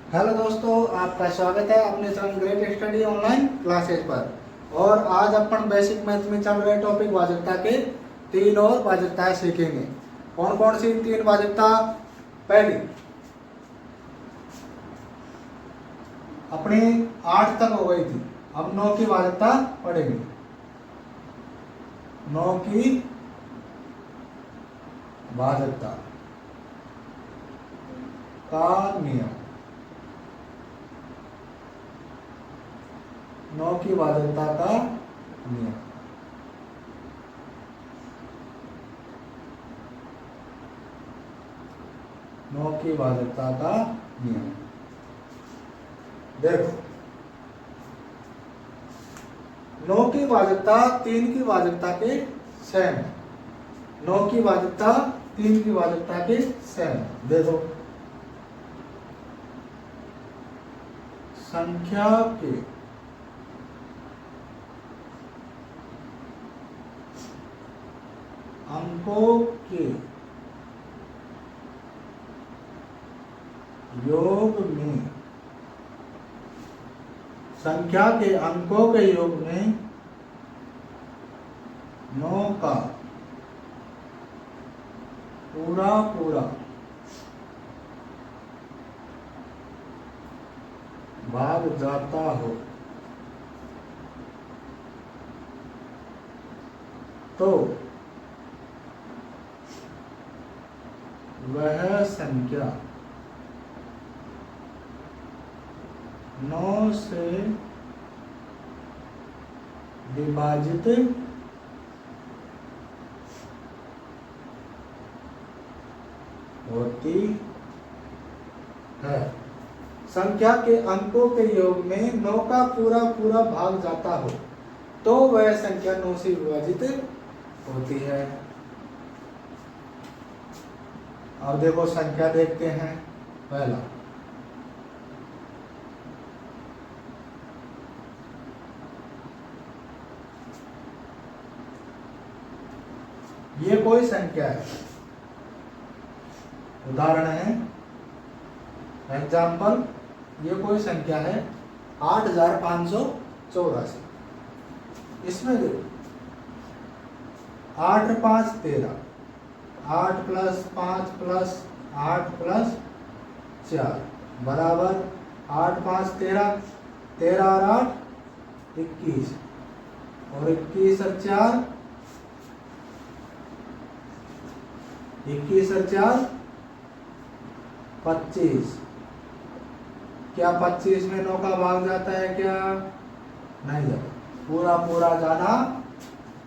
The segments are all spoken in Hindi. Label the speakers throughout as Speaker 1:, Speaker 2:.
Speaker 1: हेलो दोस्तों, आपका स्वागत है अपने channel great study online classes पर। और आज अपन बेसिक मैथ में चल रहे टॉपिक वाजकता के तीन और वाजकताएं सीखेंगे। कौन कौन सी तीन वाजकता? पहली, अपनी 8 तक हो गई थी, अब 9 की वाजकता पढ़ेंगे। 9 की वाजकता का नियम। 9 की वाजकता का नियम। नौ की वाजकता का नियम। देखो, 9 की वाजकता 3 की वाजकता के सेम है। 9 की वाजकता 3 की वाजकता के सेम है। देखो, संख्या के अंकों के योग में, संख्या के अंकों के योग में 9 का पूरा पूरा भाग जाता हो तो वह संख्या 9 से विभाजित होती है। संख्या के अंकों के योग में 9 का पूरा पूरा भाग जाता हो तो वह संख्या 9 से विभाजित होती है। अब देखो, संख्या देखते हैं। पहला, ये कोई संख्या है, उदाहरण है, एग्जाम्पल, ये कोई संख्या है 8584। इसमें देखो, 8 5 13, 8 + 5 + 8 + 4 बराबर 8 5 13, 13 और 8 21, और 21 और 4 21 और 4 25। क्या 25 में 9 का भाग जाता है? क्या नहीं जाता, पूरा पूरा जाना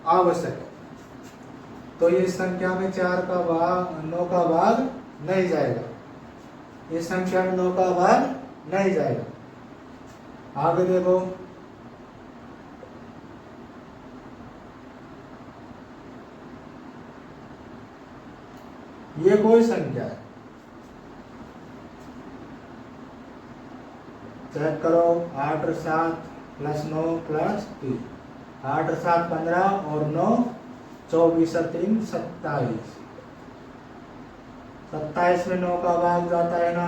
Speaker 1: आवश्यक है। तो इस संख्या में 4 का भाग, 9 का भाग नहीं जाएगा। इस संख्या में 9 का भाग नहीं जाएगा। आगे देखो, ये कोई संख्या है, चेक करो, 8 और 7 + 9 + 3, 8 और 7 15 और 9 24 और 3 27। 27 में 9 का भाग जाता है ना,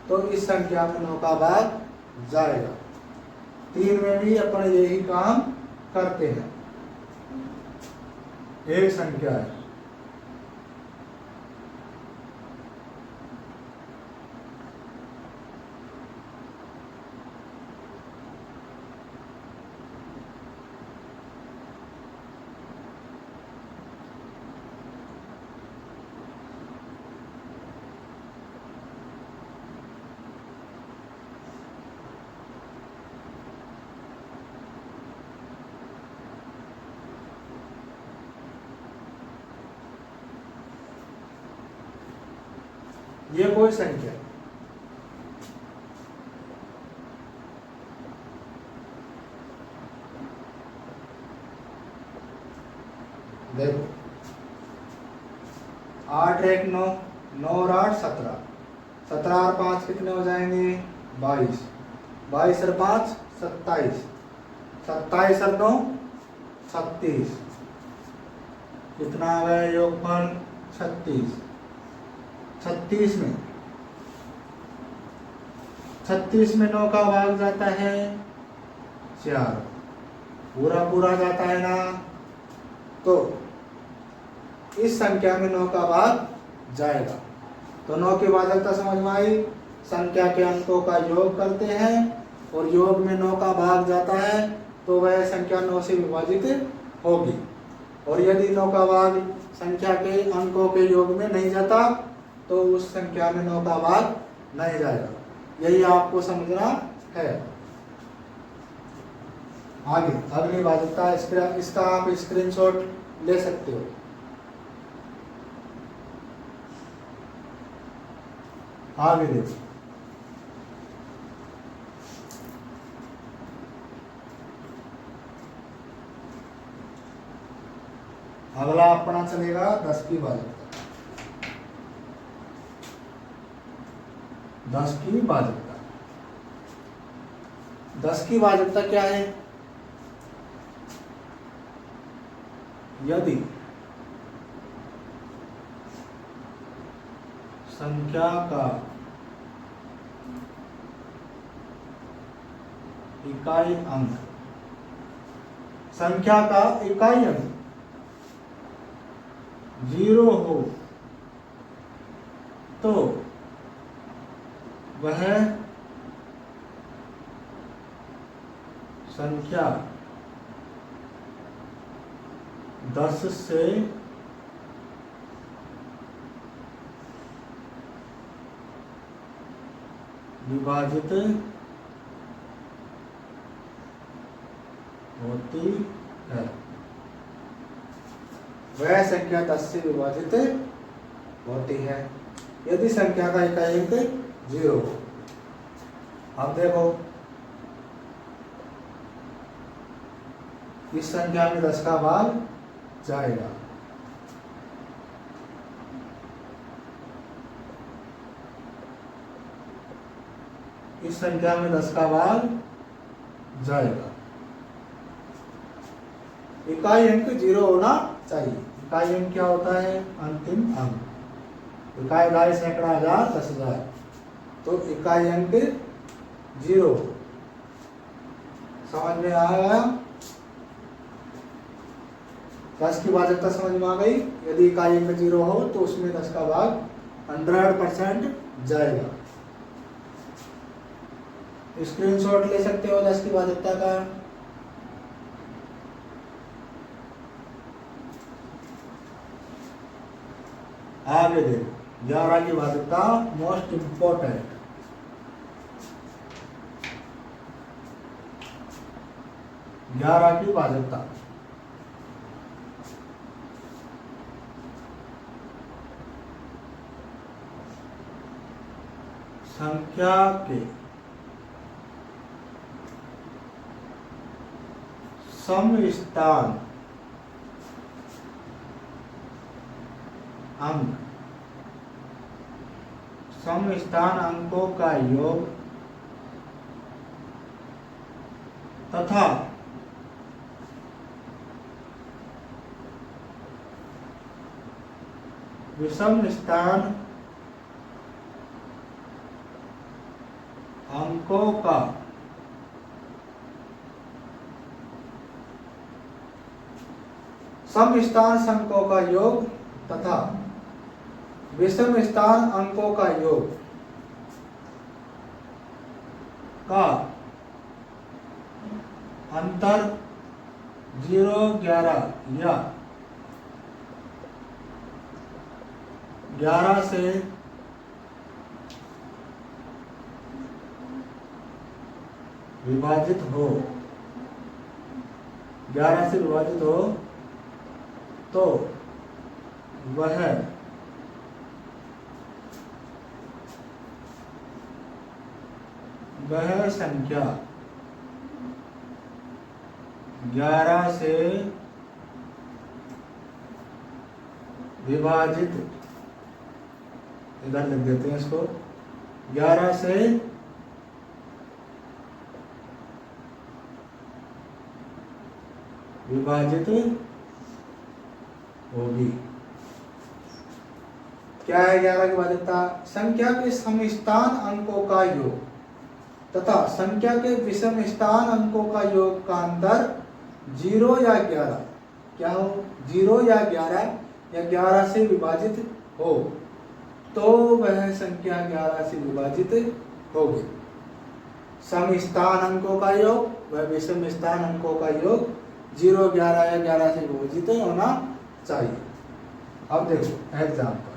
Speaker 1: तो इस संख्या में 9 का भाग जाएगा। 3 में भी अपन यही काम करते हैं। एक संख्या है, ये कोई संख्या है। देखो, 8 1 9, 9 और 8 17, 17 और 5 कितने हो जाएंगे? 22, 22 और 5 27, 27 और 9 36। कितना आ गया योगफल? 36। 36 में 36 में 9 का भाग जाता है 4, पूरा पूरा जाता है ना, तो इस संख्या में 9 का भाग जाएगा। तो 9 की भाजकता समझ में आई। संख्या के अंकों का योग करते हैं और योग में 9 का भाग जाता है तो वह संख्या 9 से विभाजित होगी, और यदि 9 का भाग संख्या के अंकों के योग में नहीं जाता तो उस संख्या में 9 का भाग नहीं जाएगा। यही आपको समझना है। आगे अगली भाजकता, इसका आप स्क्रीनशॉट ले सकते हो। आगे देखो, अगला अपना चलेगा 10 की भाजकता। 10 की भाजकता, 10 की भाजकता क्या है? यदि संख्या का इकाई अंक, संख्या का इकाई अंक 0 हो तो वह संख्या 10 से विभाजित होती है। वह संख्या 10 से विभाजित होती है यदि संख्या का इकाई अंक 0 हो। अब देखो, इस संख्या में 10 का भाग जाएगा, इस संख्या में 10 का भाग जाएगा। इकाई अंक 0 होना चाहिए। इकाई अंक क्या होता है? अंतिम अंक। इकाई ढाई सैकड़ा हजार 10,000, तो इकाई अंक 0 समझ में आया। 10 की भाजकता समझ में आ गई। यदि इकाई अंक 0 हो तो उसमें 10 का भाग 100% जाएगा। स्क्रीनशॉट ले सकते हो 10 की भाजकता का। आगे देखो, 11 की भाजकता मोस्ट इंपोर्टेंट। 11 की भाजकता संख्या के समस्थान अंक, समस्थान अंकों का योग तथा विषम स्थान अंकों का समस्थान अंकों का योग तथा विषम स्थान अंकों का योग का अंतर 0, 11 या 11 से विभाजित हो, 11 से विभाजित हो तो वह संख्या 11 से विभाजित, इधर लिख देते हैं इसको, 11 से विभाजित होगी। क्या है 11 की भाजकता? संख्या के समस्थान अंकों का योग तथा संख्या के विषम स्थान अंकों का योग का अंतर 0 या 11 क्या हो, 0 या 11 से विभाजित हो तो वह संख्या 11 से विभाजित होगी। सम स्थान अंकों का योग वह विषम स्थान अंकों का योग 0, 11 या 11 से विभाजित होना चाहिए। अब देखो एग्जाम्पल,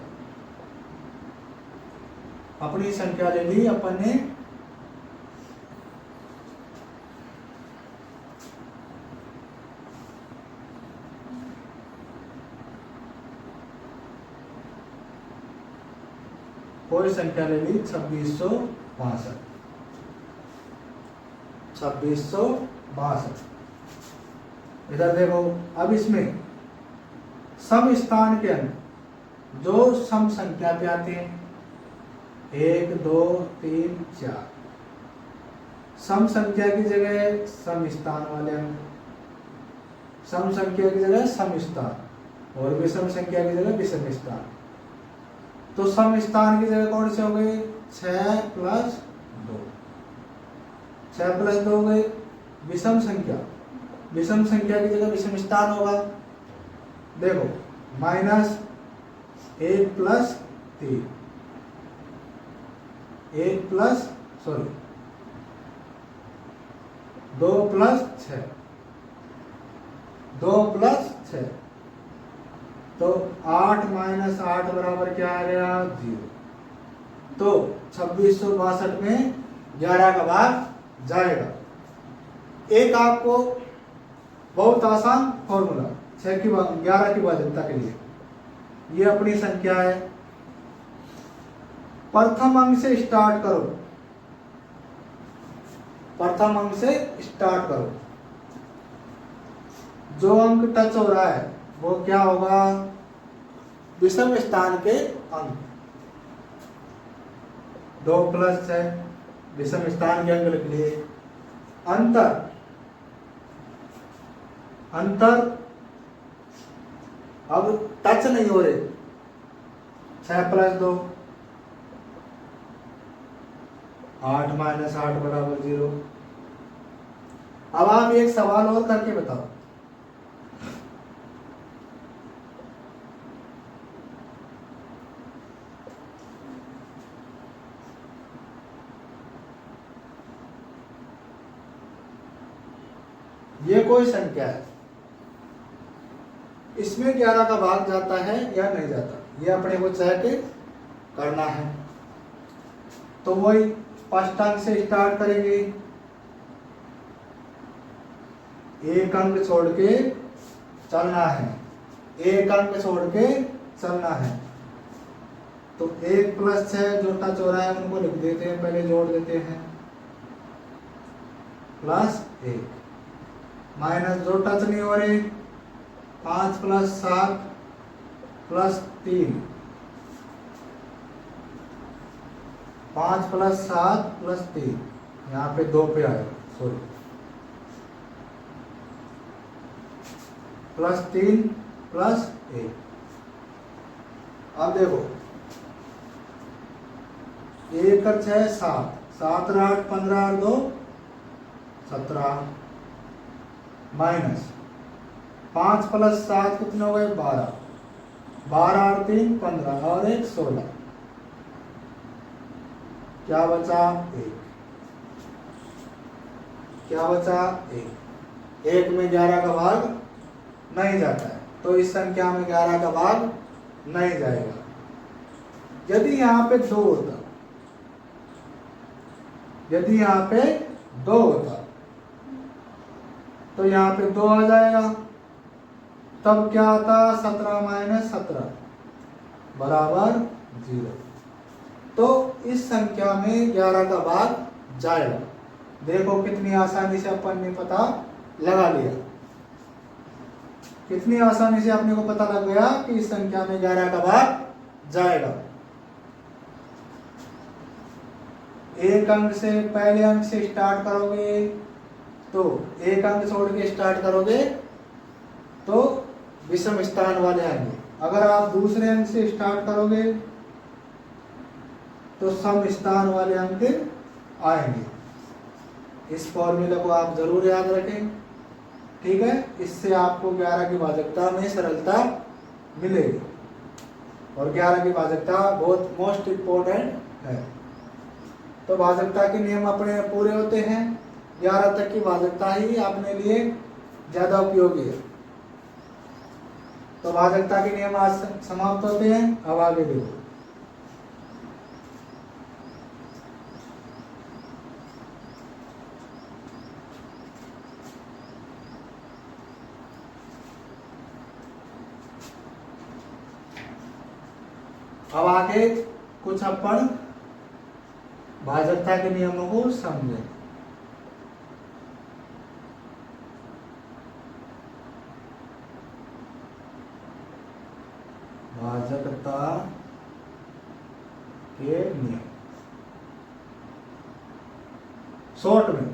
Speaker 1: अपनी संख्या ले ली अपन ने, कोई संख्या ले ली 2662। 2662 इधर देखो। अब इसमें सम स्थान के अंक जो सम संख्या पे आते हैं 1, 2, 3, 4, सम संख्या की जगह सम स्थान वाले अंक, सम संख्या की जगह सम स्थान और विषम संख्या की जगह विषम स्थान। तो सम स्थान की जगह कौन से हो गए 6 + 2, 6 + 2 हो गए। विषम संख्या, विषम संख्या की जगह विषम स्थान होगा। देखो -1 + 3, 2 + 6, 2 + 6, तो 8 - 8 बराबर क्या आ गया 0। तो 2662 में 11 का भाग जाएगा। एक आपको बहुत आसान फॉर्मूला 6 की 11 की भाजकता के लिए, ये अपनी संख्या है। प्रथम अंक से स्टार्ट करो, प्रथम अंक से स्टार्ट करो। जो अंक टच हो रहा है वो क्या होगा विषम स्थान के अंक। 2 + 6 विषम स्थान के अंक लिख लिए। अंतर, अंतर अब टच नहीं हो रहे, 6 + 2, 8 - 8 बराबर 0। अब आप एक सवाल और करके बताओ, ये कोई संख्या है, इसमें 11 का भाग जाता है या नहीं जाता, ये अपने को चेक करना है। तो वही फर्स्ट अंक से स्टार्ट करेंगे, एक अंक छोड़ के चलना है, एक अंक छोड़ के चलना है। तो 1 + 6 जो टच हो रहा है उनको लिख देते हैं, पहले जोड़ देते हैं, +1 माइनस जो टच नहीं हो रहे 5 + 7 + 3, 5 + 7 + 3, यहाँ पे 2 पे आएगा, सॉरी, +3 + 1। अब देखो 1 और 6 7, 7 और 8 15 और 2 17, माइनस 5 + 7 कितने हो गए 12, 12 और 3 15 और 1 16, क्या बचा 1, क्या बचा 1। 1 में 11 का भाग नहीं जाता है, तो इस संख्या में 11 का भाग नहीं जाएगा। यदि यहाँ पे 2 होता, यदि यहाँ पे 2 होता तो यहाँ पे 2 आ जाएगा, तब क्या आता 17 - 17 बराबर 0। तो इस संख्या में 11 का भाग जाएगा। देखो कितनी आसानी से अपन ने पता लगा लिया, कितनी आसानी से अपने को पता लग गया कि इस संख्या में 11 का भाग जाएगा। एक अंक से, पहले अंक से स्टार्ट करोगे तो एक अंक छोड़ के स्टार्ट करोगे तो विषम स्थान वाले आएंगे। अगर आप दूसरे अंक से स्टार्ट करोगे तो सम स्थान वाले अंक आएंगे। इस फॉर्मूले को आप जरूर याद रखें, ठीक है। इससे आपको 11 की भाजकता में सरलता मिलेगी, और 11 की भाजकता बहुत मोस्ट इम्पोर्टेंट है। तो भाजकता के नियम अपने पूरे होते हैं, 11 तक की भाजकता ही अपने लिए ज्यादा उपयोगी है। तो भाजकता के नियम आज समाप्त होते हैं। अब आगे देखो, अब आगे कुछ अपन भाजकता के नियमों को समझें। भाजकता के नियम शॉर्ट में,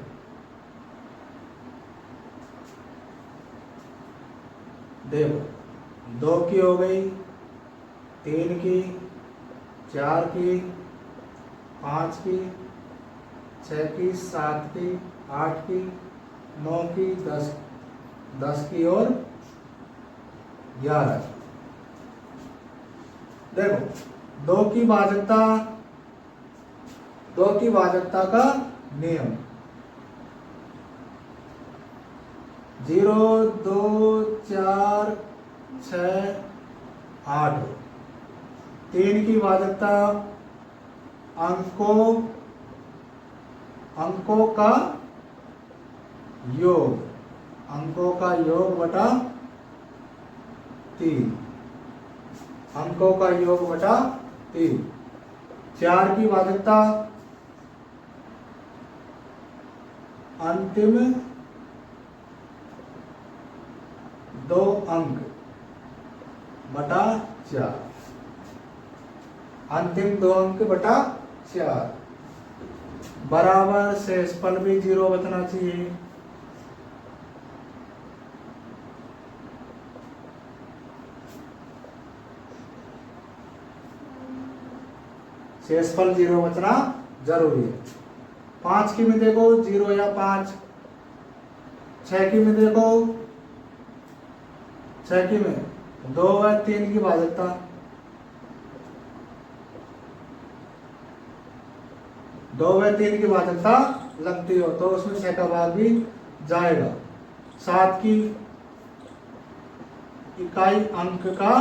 Speaker 1: देखो 2 की हो गई, 3 की, 4 की, 5 की, 6 की, 7 की, 8 की, 9 की, 10 की और 11 की। देखो 2 की भाजकता का नियम 0, 2, 4, 6, 8। 3 की भाजकता अंकों का योग बटा 3, अंकों का योग बटा 3। 4 की भाजकता अंतिम 2 अंक बटा 4, अंतिम 2 अंक बटा 4, बराबर शेषफल भी 0 बचना चाहिए। शेषफल 0 बचना जरूरी है। 5 की में देखो 0 या 5, 6 की में देखो 6 की में 2 व 3 की भाजकता, 2 व 3 की भाजकता लगती हो तो उसमें 6 का भाग भी जाएगा। 7 की इकाई अंक का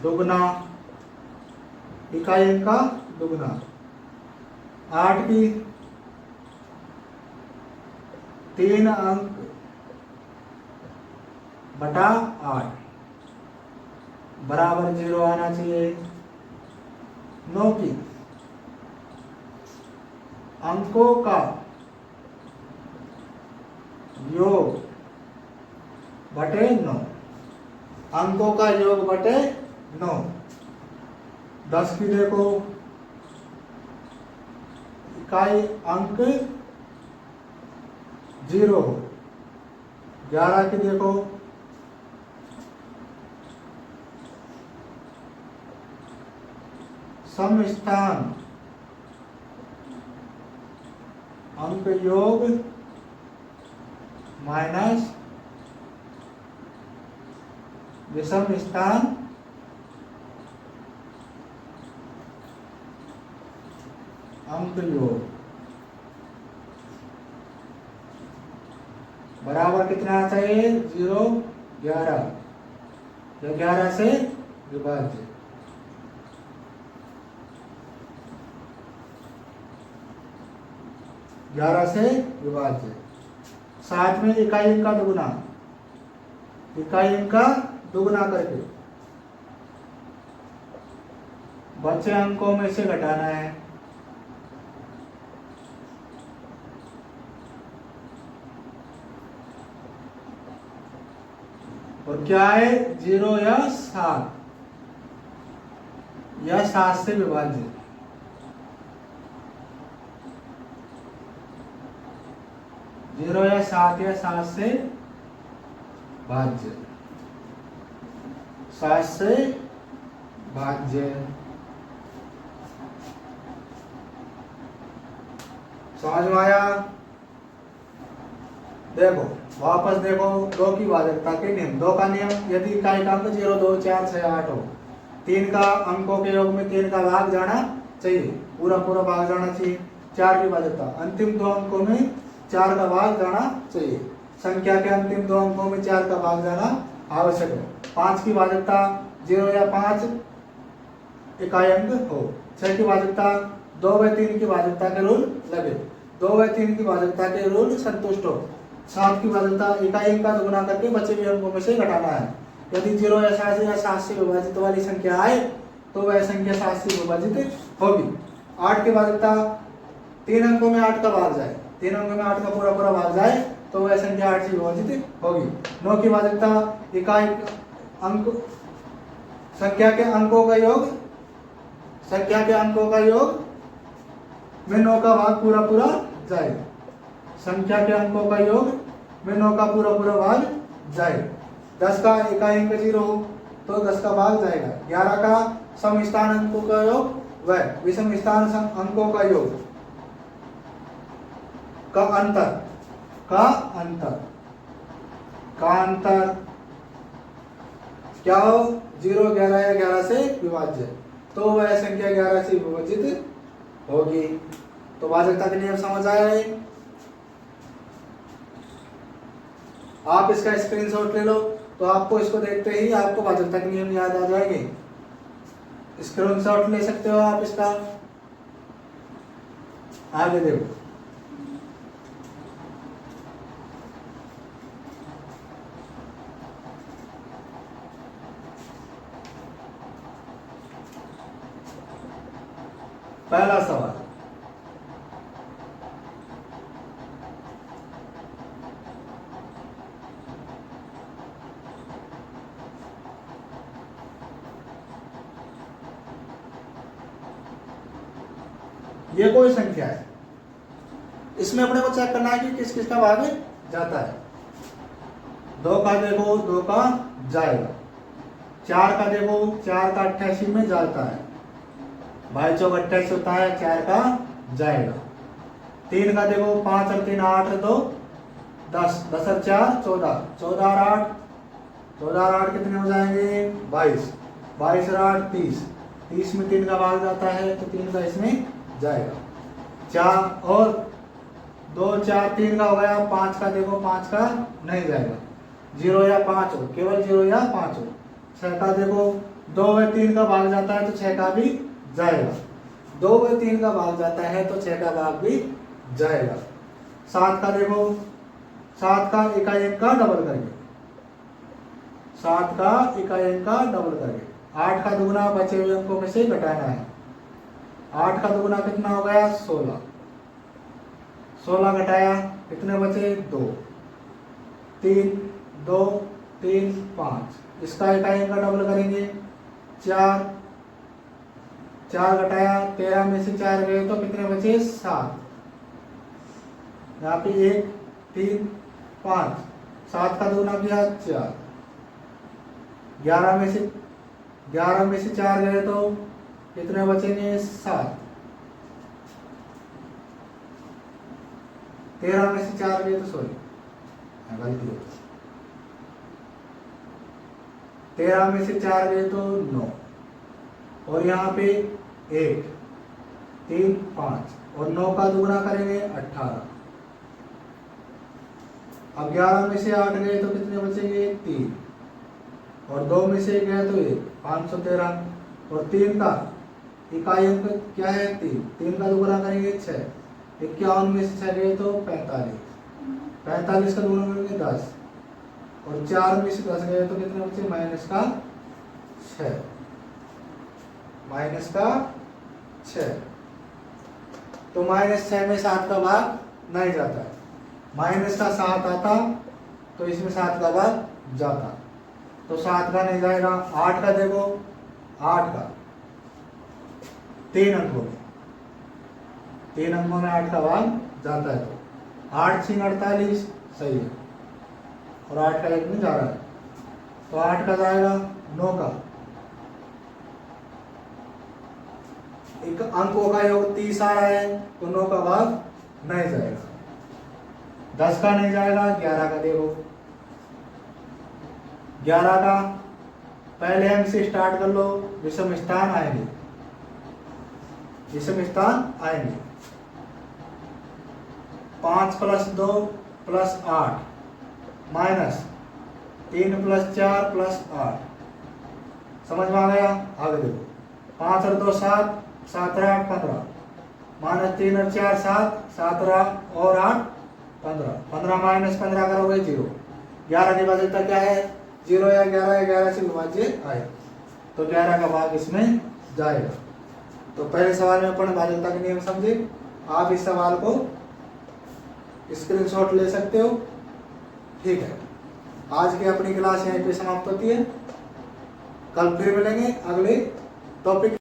Speaker 1: दुगना, इकाई अंक का दुगना। 8 की 3 अंक बटा 8, बराबर 0 आना चाहिए। 9 की अंकों का योग बटे 9, अंकों का योग बटे 9। 10 की देखो इकाई अंक 0 हो। 11 की देखो समस्थान अंक योग माइनस विषम स्थान अंक योग बराबर कितना चाहिए? 0, 11 या 11 से विभाज्य। से विभाज्य। साथ में इकाई अंक का दुगुना, इकाई अंक का दुगुना करके बचे अंकों में से घटाना है। और क्या है? 0 या 7 या 7 से विभाज्य। जीरो या 7 या 7 से भाज्य, 7 से भाज्य। समझ में आया? देखो वापस देखो, 2 की भाजकता के नियम। 2 का नियम, यदि इकाई का अंक 0, 2, 4, 6, 8 हो, 3 का अंकों के योग में 3 का भाग जाना चाहिए, पूरा पूरा भाग जाना चाहिए। 4 की भाजकता, अंतिम 2 अंकों में 4 का भाग जाना चाहिए। संख्या के अंतिम 2 अंकों में 4 का भाग जाना आवश्यक है। 5 की भाजकता 0 या 5 इकाई अंक हो। 6 की भाजकता 2/3 की भाजकता के रूल लगे, 2/3 की भाजकता के रूल संतुष्ट हो। 7 की भाजकता इकाई अंक का गुणा करके बचे हुए अंकों में से घटाना है। यदि 0 या 7 से विभाजित वाली संख्या आए तो वह संख्या 7 से विभाजित होगी। 8 की भाजकता 3 अंकों में 8 का भाग जाए, 3 अंकों में 8 का पूरा पूरा भाग जाए तो वह संख्या 8 से विभाजित होगी। 9 की भाजकता इकाई अंक संख्या के अंकों का योग में 9 का भाग पूरा पूरा जाए। संख्या के अंकों का योग में 9 का पूरा पूरा भाग जाए। 10 का इकाई अंक 0 हो तो 10 का भाग जाएगा। 11 का सम स्थान अंकों का योग व विषम स्थान अंकों का योग का अंतर क्या हो? 0, 11 या 11 से विभाज्य, तो वह संख्या 11 से विभाजित होगी। तो भाजकता के नियम समझ आया है? आप इसका स्क्रीनशॉट ले लो तो आपको इसको देखते ही आपको भाजकता के नियम याद आ जाएंगे। स्क्रीनशॉट ले सकते हो आप इसका। आगे देखो, पहला सवाल, ये कोई संख्या है, इसमें अपने को चेक करना है कि किस किस का भाग जाता है। 2 का देखो 2 का जाएगा। 4 का देखो 4 का 88 में जाता है, भाई 28 होता है, 4 का जाएगा। 3 का देखो 5 और 3 8 और 2 10, 10 और 4 14, 14 और 8 कितने हो जाएंगे? 22, 22 और 8 30, 30 में 3 का भाग जाता है तो 3 का इसमें जाएगा। 4 और 2 4 3 का हो गया। 5 का देखो 5 का नहीं जाएगा, 0 या 5 हो, केवल 0 या 5 हो। 6 का देखो 2 व 3 का भाग जाता है तो 6 का भी जाएगा। 2 व 3 का भाग जाता है तो 6 का भाग भी जाएगा। 7 का देखो 7 का इकाई अंक का डबल करके, 7 का इकाई अंक का डबल करके 8 का दुगुना बचे हुए अंकों में से घटाना है। 8 का दुगुना कितना हो गया? 16, 16 घटाया कितने बचे? 2, 3 2 3 5, इसका इकाई अंक का डबल करेंगे। 4 घटाया 13 में से 4 गए तो कितने बचे? 7, यहाँ पे 1 3 5, 7 का दुगुना किया 4, 11 में से 4 गए तो कितने बचेंगे? 7, 13 में से 4 गए तो सॉरी गलती हो, 13 में से 4 गए तो 9, और यहाँ पे 1 3 5 और 9 का दुगुना करेंगे 18। अब 11 में से 8 गए तो कितने बचेंगे? 3, और 2 में से गए तो 1, 513, और 3 का इकाई अंक क्या है? 3 का दुगुना करेंगे 6, 51 में से 6 गए तो 45, 45 का दुगुना करेंगे 10, और 4 में से 10 गए तो कितने बचे? -6, तो -6 में 7 का भाग नहीं जाता है। माइनस का 7 आता तो इसमें 7 का भाग जाता, तो 7 का नहीं जाएगा। 8 का देखो 8 का 3 अंकों में 8 का भाग जाता है, तो 8 6 48 सही है, और 8 का 1 में जा रहा है तो 8 का जाएगा। 9 का एक अंकों का योग 30 आ रहा है तो 9 का भाग नहीं जाएगा। 10 का नहीं जाएगा, 11 का देखो। 11 का पहले अंक से स्टार्ट कर लो, विषम स्थान आएंगे, विषम स्थान आएंगे। 5 + 2 + 8 माइनस 3 + 4 + 8। समझ में आ गया? आगे देखो, 5 और 2 7, 7 और 8 15, माइनस 3 और 4 7, 7 और 8 15, 15 माइनस 15 करोगे 0। 11 की भाज्यता क्या है? 0 या 11 या 11 से विभाज्य आए, तो 11 का भाग इसमें जाएगा। तो पहले सवाल में अपन भाज्यता के नियम समझे। आप इस सवाल को स्क्रीनशॉट ले सकते हो। ठीक है, आज की अपनी क्लास यहीं पे समाप्त होती है। कल फिर मिलेंगे अगले टॉपिक